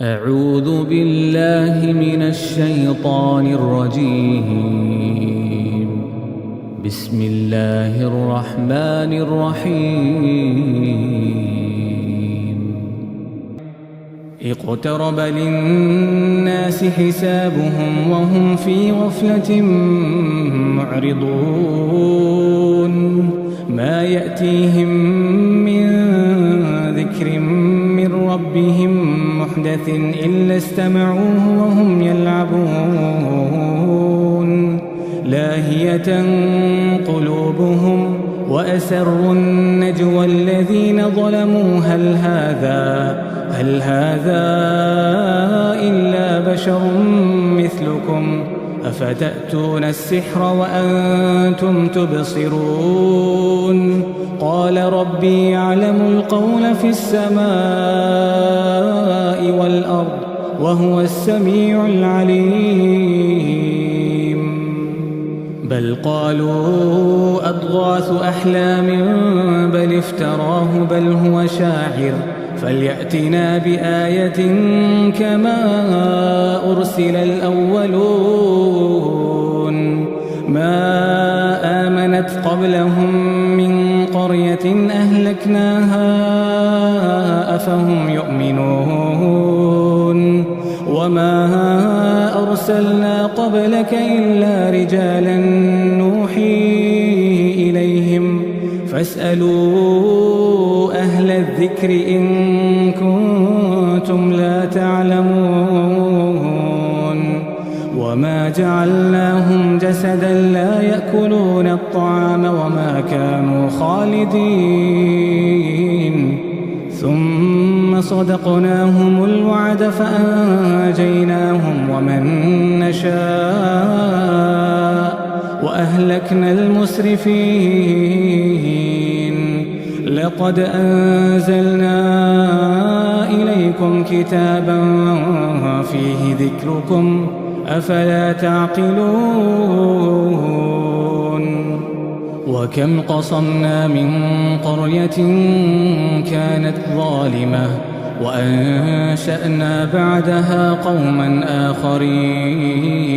أعوذ بالله من الشيطان الرجيم. بسم الله الرحمن الرحيم. اقترب للناس حسابهم وهم في غفلة معرضون. ما يأتيهم من ذكر من ربهم محدث إلا استمعوه وهم يلعبون. لاهية قلوبهم وأسروا النجوى الذين ظلموا هل هذا إلا بشر مثلكم أفتأتون السحر وأنتم تبصرون. قال ربي يعلم القول في السماء والأرض وهو السميع العليم. بل قالوا أضغاث أحلام بل افتراه بل هو شاعر فليأتنا بآية كما أرسل الأولون. ما آمنت قبلهم من قرية أهلكناها أفهم يؤمنون. وما أرسلنا قبلك إلا رجالا نوحي إليهم فاسألوا أهل الذكر إن كنتم لا تعلمون. وما جعلناهم جسدا لا يأكلون الطعام وما كانوا خالدين. ثم صدقناهم الوعد فأنجيناهم ومن نشاء وأهلكنا المسرفين. لقد أنزلنا إليكم كتابا فيه ذكركم أفلا تعقلون. وكم قصمنا من قرية كانت ظالمة وأنشأنا بعدها قوما آخرين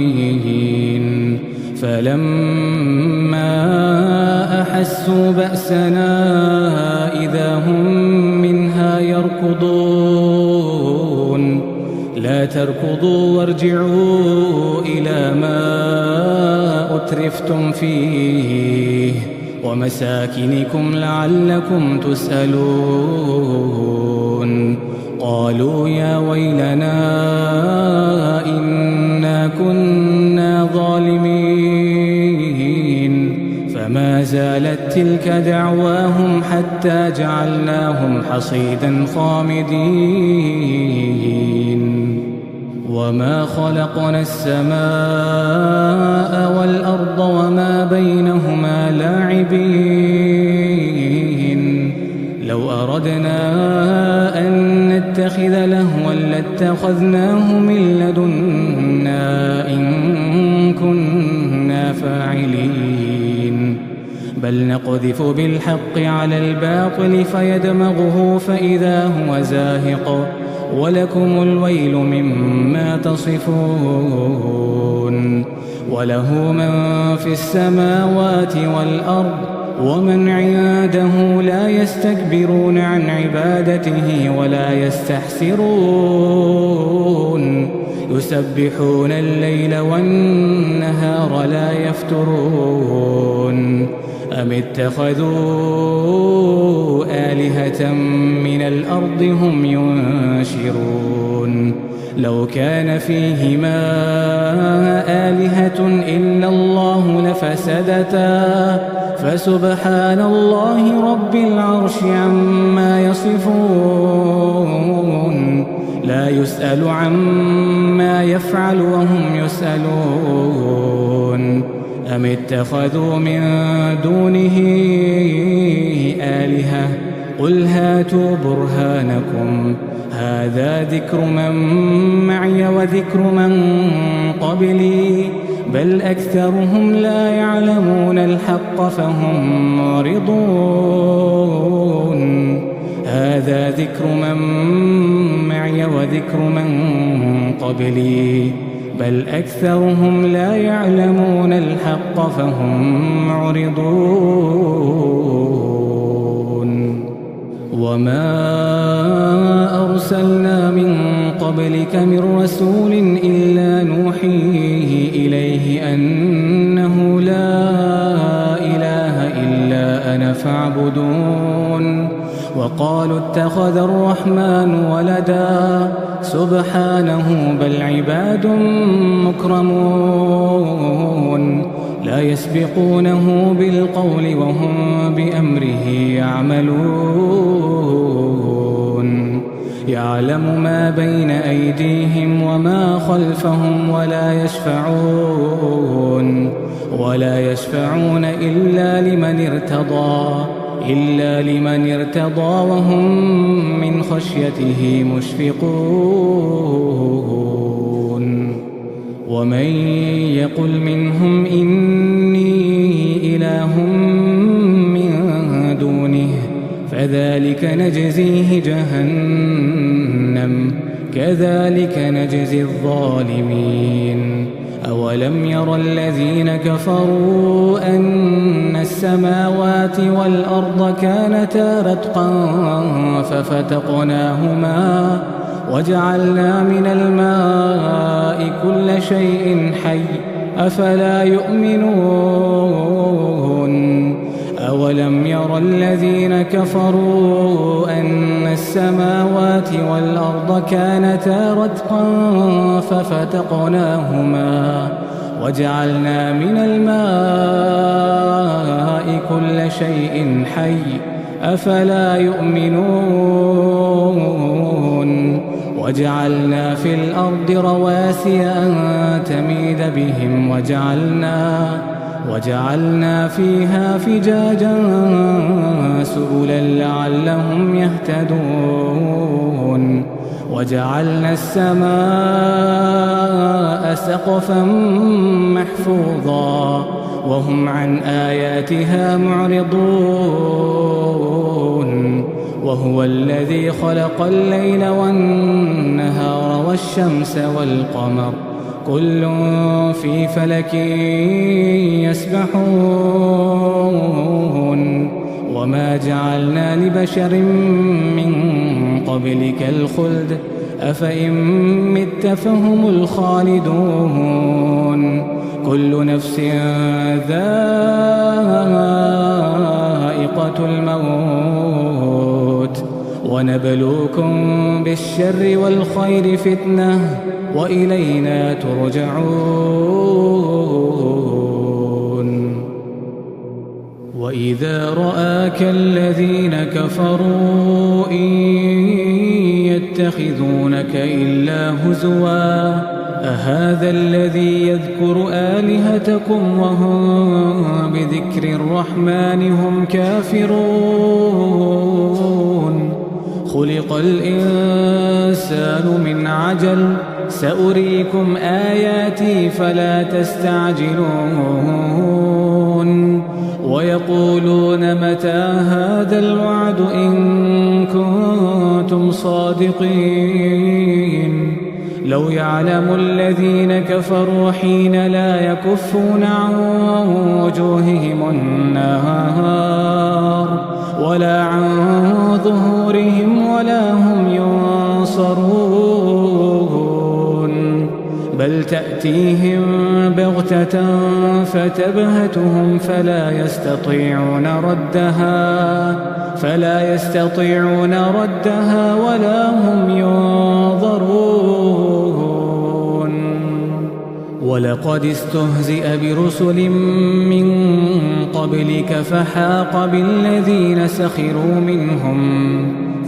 فلما أحسوا بأسنا إذا هم منها يركضون. لا تركضوا وارجعوا إلى ما أترفتم فيه ومساكنكم لعلكم تسألون. قالوا يا ويلنا إنا كنا ظالمين. فما زالت تلك دعواهم حتى جعلناهم حصيدا خامدين. وما خلقنا السماء والأرض وما بينهما لاعبين. لو أردنا أن نتخذ لهوا لاتخذناه من لدنا إن كنا فاعلين. بل نقذف بالحق على الباطل فيدمغه فإذا هو زاهق ولكم الويل مما تصفون. وله من في السماوات والأرض ومن عنده لا يستكبرون عن عبادته ولا يستحسرون. يسبحون الليل والنهار لا يفترون. أم اتخذوا آلهة من الأرض هم ينشرون. لو كان فيهما آلهة إلا الله لفسدتا فسبحان الله رب العرش عما يصفون. لا يسأل عما يفعل وهم يسألون. أم اتخذوا من دونه آلهة قل هاتوا برهانكم هذا ذكر من معي وذكر من قبلي بل أكثرهم لا يعلمون الحق فهم معرضون. هذا ذكر من معي وذكر من قبلي بل أكثرهم لا يعلمون الحق فهم معرضون وما أرسلنا من قبلك من رسول إلا نوحي إليه أنه لا إله إلا أنا فاعبدون وقالوا اتخذ الرحمن ولدا سبحانه بل عباد مكرمون لا يسبقونه بالقول وهم بأمره يعملون يعلم ما بين أيديهم وما خلفهم ولا يشفعون إلا لمن ارتضى وهم من خشيته مشفقون ومن يقل منهم إني إله من دونه فذلك نجزيه جهنم كذلك نجزي الظالمين أولم ير الذين كفروا أن السماوات والأرض كانتا رتقا ففتقناهما وجعلنا من الماء كل شيء حي أفلا يؤمنون أولم ير الذين كفروا أن السماوات والأرض كانتا رتقا ففتقناهما وجعلنا من الماء كل شيء حي أفلا يؤمنون وجعلنا في الأرض رواسي أن تميد بهم وجعلنا فيها فجاجا سبلا لعلهم يهتدون وجعلنا السماء سقفا محفوظا وهم عن آياتها معرضون وهو الذي خلق الليل والنهار والشمس والقمر كل في فلك يسبحون وما جعلنا لبشر من قبلك الخلد أفإن مت فهم الخالدون كل نفس ذائقة الموت ونبلوكم بالشر والخير فتنة وإلينا ترجعون وإذا رآك الذين كفروا إن يتخذونك إلا هزوا أهذا الذي يذكر آلهتكم وهم بذكر الرحمن هم كافرون خلق الإنسان من عجل سأريكم آياتي فلا تستعجلون ويقولون متى هذا الوعد إن كنتم صادقين لو يعلم الذين كفروا حين لا يكفون عن وجوههم النار ولا عن ظهورهم ولا هم ينصرون بل تأتيهم بغتة فتبهتهم فلا يستطيعون ردها ولا هم ينظرون ولقد استهزئ برسل من قبلك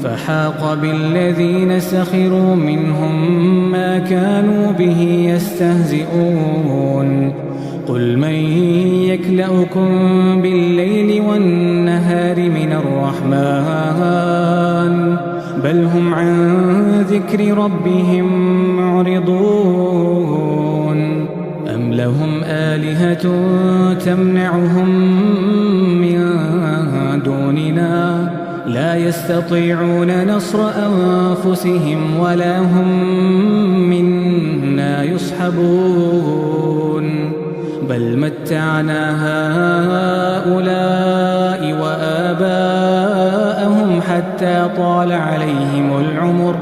فحاق بالذين سخروا منهم ما كانوا به يستهزئون قل من يكلؤكم بالليل والنهار من الرحمن بل هم عن ذكر ربهم معرضون أم لهم آلهة تمنعهم من دوننا لا يستطيعون نصر أنفسهم ولا هم منا يصحبون بل متعنا هؤلاء وآباءهم حتى طال عليهم العمر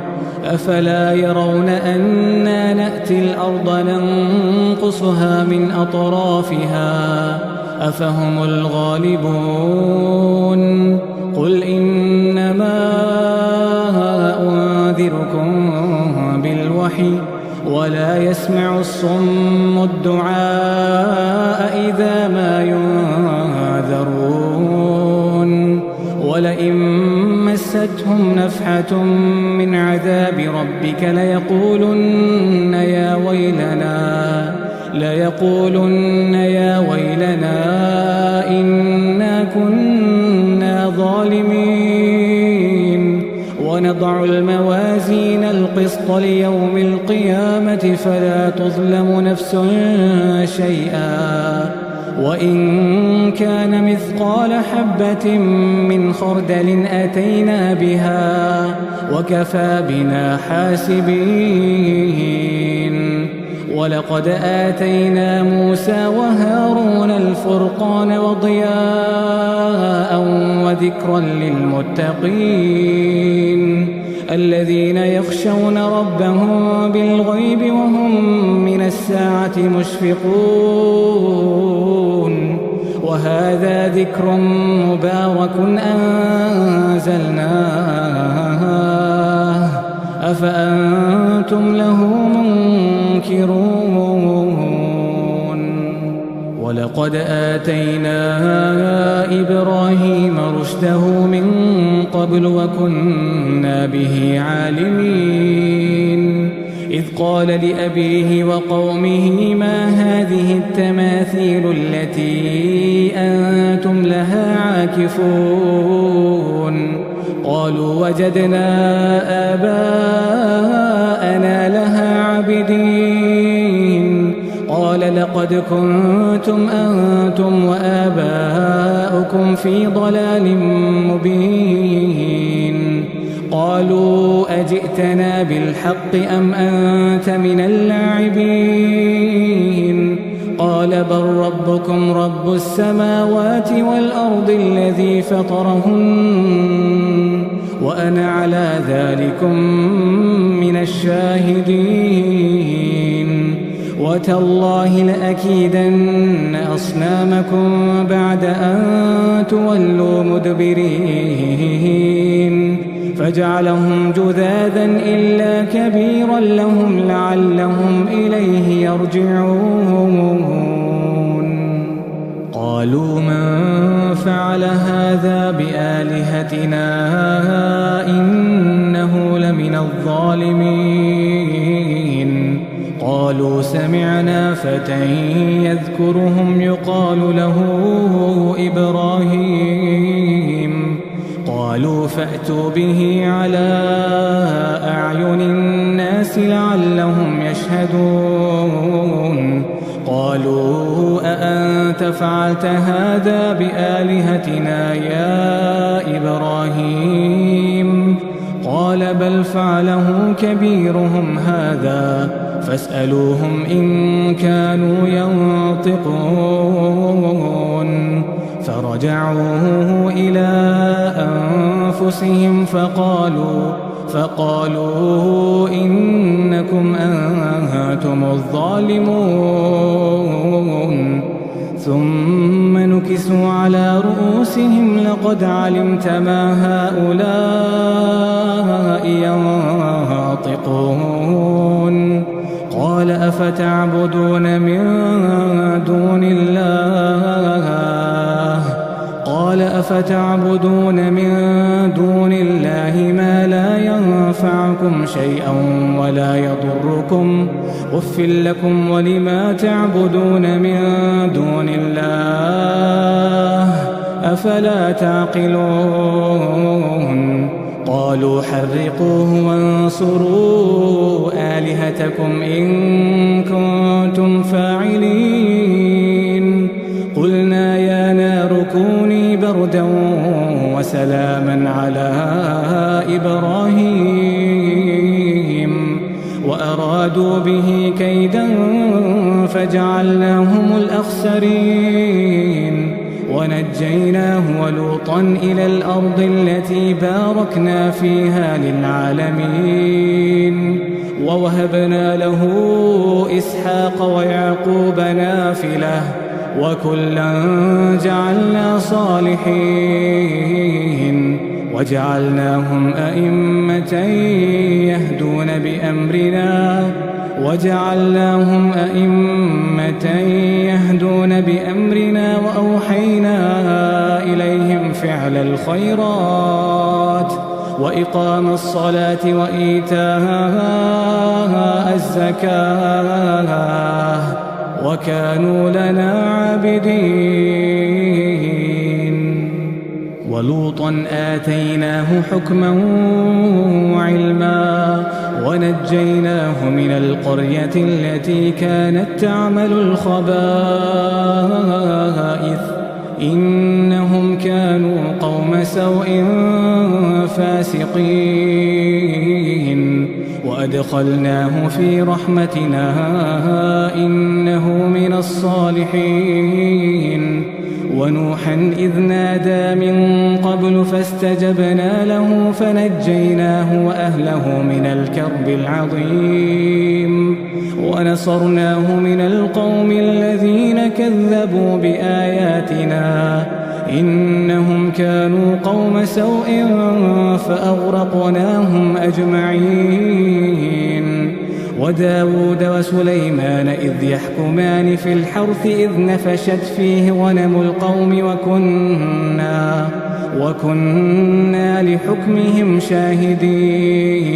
أفلا يرون أنا نأتي الأرض ننقصها من أطرافها أفهم الغالبون قل إنما أنذركم بالوحي ولا يسمع الصم الدعاء إذا ما ينذرون ولئن مستهم نفحة من عذاب ربك ليقولن يا ويلنا إنا كنا ظالمين ونضع الموازين القسط ليوم القيامة فلا تظلم نفس شيئا وإن كان مثقال حبة من خردل أتينا بها وكفى بنا حاسبين ولقد آتينا موسى وهارون الفرقان وضياء وذكرا للمتقين الذين يخشون ربهم بالغيب وهم من الساعة مشفقون وهذا ذكر مبارك أنزلناه أفأنتم له منكرون ولقد آتينا إبراهيم رشده من قبل وكنا به عالمين إذ قال لأبيه وقومه ما هذه التماثيل التي أنتم لها عاكفون قالوا وجدنا آباءنا لها عابدين قال لقد كنتم أنتم وآباؤكم في ضلال مبين قالوا أجئتنا بالحق أم أنت من اللاعبين قال بل ربكم رب السماوات والأرض الذي فطرهن وأنا على ذلكم من الشاهدين وتالله لأكيدن أصنامكم بعد أن تولوا مدبرين فجعلهم جذاذا إلا كبيرا لهم لعلهم إليه يرجعون قالوا من فعل هذا بآلهتنا إنه لمن الظالمين قالوا سمعنا فتى يذكرهم يقال له إبراهيم قالوا فأتوا به على أعين الناس لعلهم يشهدون قالوا أأنت فعلت هذا بآلهتنا يا إبراهيم قال بل فعله كبيرهم هذا فاسألوهم إن كانوا ينطقون فرجعوه إلى أنفسهم فقالوا إنكم أنتم الظالمون ثم نكسوا على رؤوسهم لقد علمت ما هؤلاء ينطقون قال أفتعبدون من دون الله ما لا ينفعكم شيئا ولا يضركم أف لكم ولما تعبدون من دون الله أفلا تعقلون قالوا حرقوه وانصروا آلهتكم إن كنتم فاعلين قلنا يا نار كوني بردا وسلاما على إبراهيم وأرادوا به كيدا فجعلناهم الأخسرين ونجيناه ولوطا إلى الأرض التي باركنا فيها للعالمين ووهبنا له إسحاق ويعقوب نافلة وكلا جعلنا صالحين وجعلناهم أئمة يهدون بأمرنا وأوحينا إليهم فعل الخيرات وإقام الصلاة وإيتاء الزكاة وكانوا لنا عابدين ولوطا آتيناه حكما وعلما ونجيناه من القرية التي كانت تعمل الخبائث إنهم كانوا قوم سوء فاسقين وأدخلناه في رحمتنا إنه من الصالحين ونوحا إذ نادى من قبل فاستجبنا له فنجيناه وأهله من الكرب العظيم ونصرناه من القوم الذين كذبوا بآياتنا إنهم كانوا قوم سوء فأغرقناهم أجمعين وداود وسليمان إذ يحكمان في الحرث إذ نفشت فيه غنم القوم وكنا لحكمهم شاهدين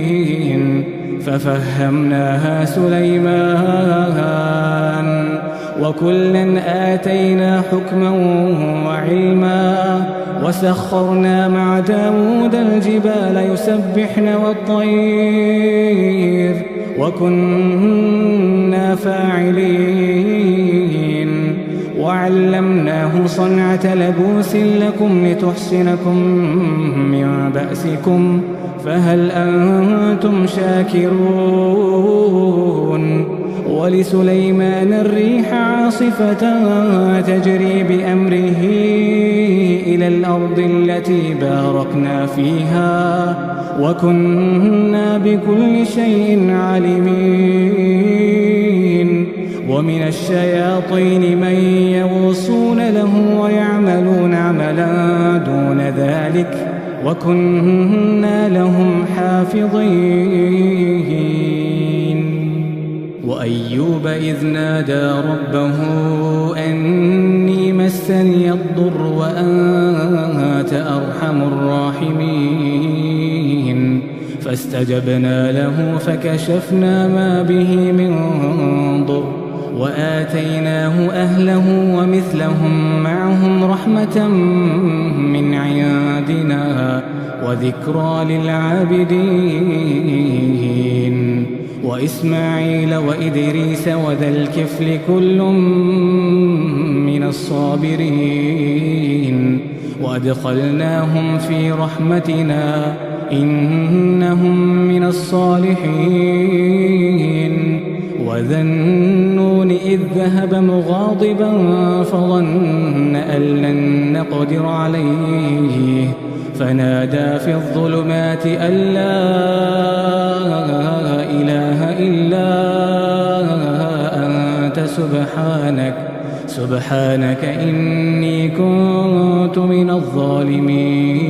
ففهمناها سليمان وكلا آتينا حكما وعلما وسخرنا مع داود الجبال يسبحن والطير وكنا فاعلين وعلمناه صنعة لبوس لكم لتحصنكم من بأسكم فهل أنتم شاكرون ولسليمان الريح عاصفة تجري بأمره إلى الأرض التي باركنا فيها وكنا بكل شيء عالمين ومن الشياطين من يغوصون له ويعملون عملا دون ذلك وكنا لهم حافظين وأيوب إذ نادى ربه أني مسني الضر وأنت أرحم الراحمين فاستجبنا له فكشفنا ما به من ضر وآتيناه أهله ومثلهم معهم رحمة من عندنا وذكرى للعابدين وإسماعيل وإدريس وذا الكفل كل من الصابرين وأدخلناهم في رحمتنا إنهم من الصالحين وذا النون إذ ذهب مغاضبا فظن أن لن نقدر عليه فنادى في الظلمات أن لا إله إلا أنت سبحانك إني كنت من الظالمين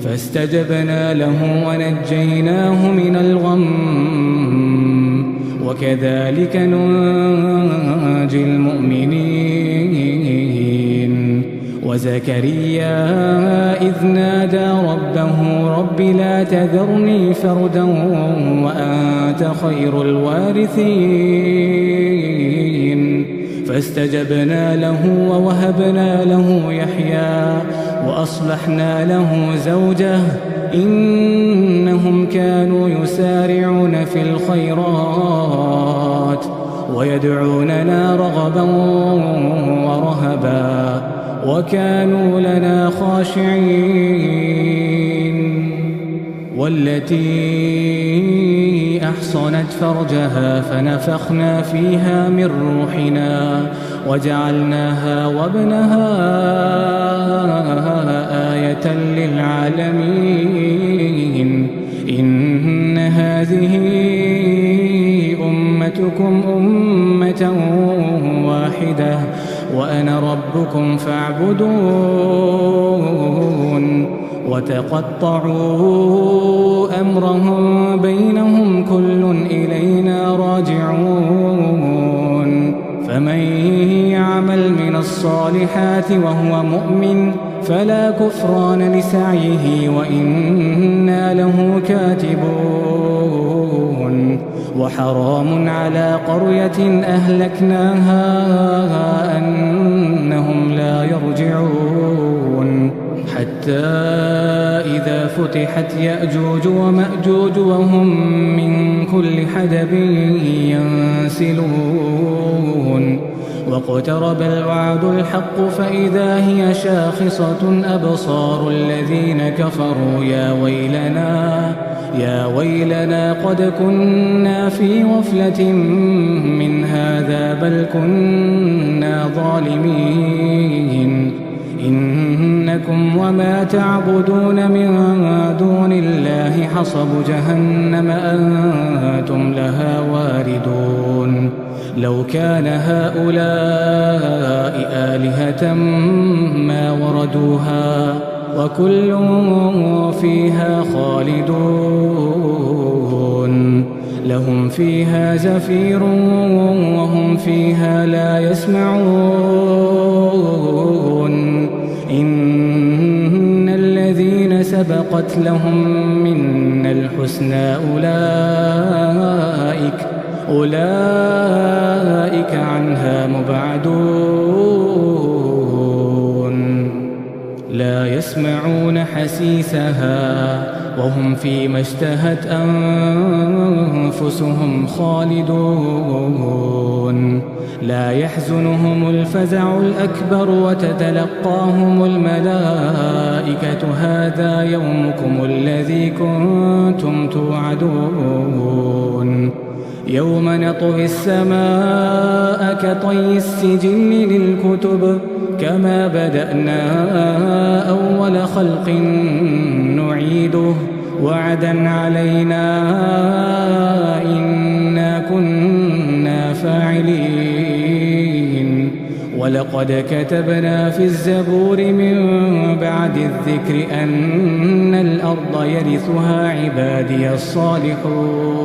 فاستجبنا له ونجيناه من الغم وكذلك ننجي المؤمنين وزكريا إذ نادى ربه رب لا تذرني فردا وأنت خير الوارثين فاستجبنا له ووهبنا له يحيى وأصلحنا له زوجه إنهم كانوا يسارعون في الخيرات ويدعوننا رغبا ورهبا وكانوا لنا خاشعين. والتي أحصنت فرجها فنفخنا فيها من روحنا وجعلناها وابنها آية للعالمين. إن هذه أمتكم أمة واحدة وأنا ربكم فاعبدون. وتقطعوا أمرهم بينهم كل إلينا راجعون. فمن يعمل من الصالحات وهو مؤمن فلا كفران لسعيه وإنا له كاتبون. وحرام على قرية أهلكناها أنهم لا يرجعون حتى إذا فتحت يأجوج ومأجوج وهم من كل حدب ينسلون. واقترب الوعد الحق فإذا هي شاخصة أبصار الذين كفروا يا ويلنا قد كنا في غفلة من هذا بل كنا ظالمين. إنكم وما تعبدون من دون الله حصب جهنم أنتم لها واردون. لو كان هؤلاء آلهة ما وردوها وكل فيها خالدون. لهم فيها زفير وهم فيها لا يسمعون. إن الذين سبقت لهم منا الحسنى أولئك عنها مبعدون. لا يسمعون حسيسها وهم فيما اشتهت أنفسهم خالدون. لا يحزنهم الفزع الأكبر وتتلقاهم الملائكة هذا يومكم الذي كنتم توعدون. يوم نطوي السماء كطي السجل للكتب كما بدأنا أول خلق نعيده وعدا علينا إنا كنا فاعلين. ولقد كتبنا في الزبور من بعد الذكر أن الأرض يرثها عبادي الصالحون.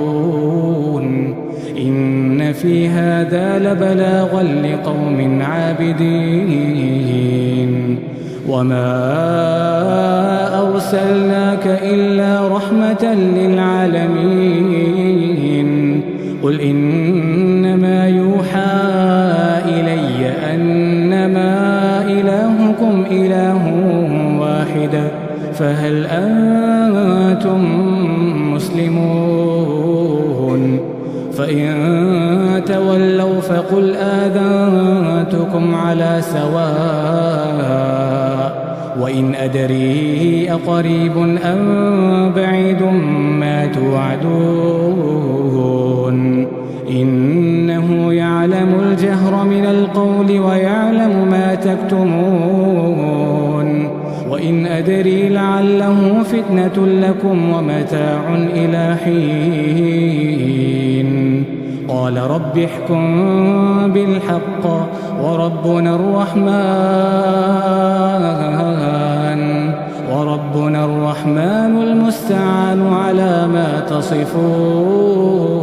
إن في هذا لبلاغا لقوم عابدين. وما أرسلناك إلا رحمة للعالمين. قل إنما يوحى إلي أنما إلهكم إله واحد فهل أنتم مسلمون؟ فإن تولوا فقل آذنتكم على سواء. وإن أدري أقريب أم بعيد ما توعدون. إنه يعلم الجهر من القول ويعلم ما تكتمون. وإن أدري لعله فتنة لكم ومتاع إلى حين. قال رب احكم بالحق وربنا الرحمن المستعان على ما تصفون.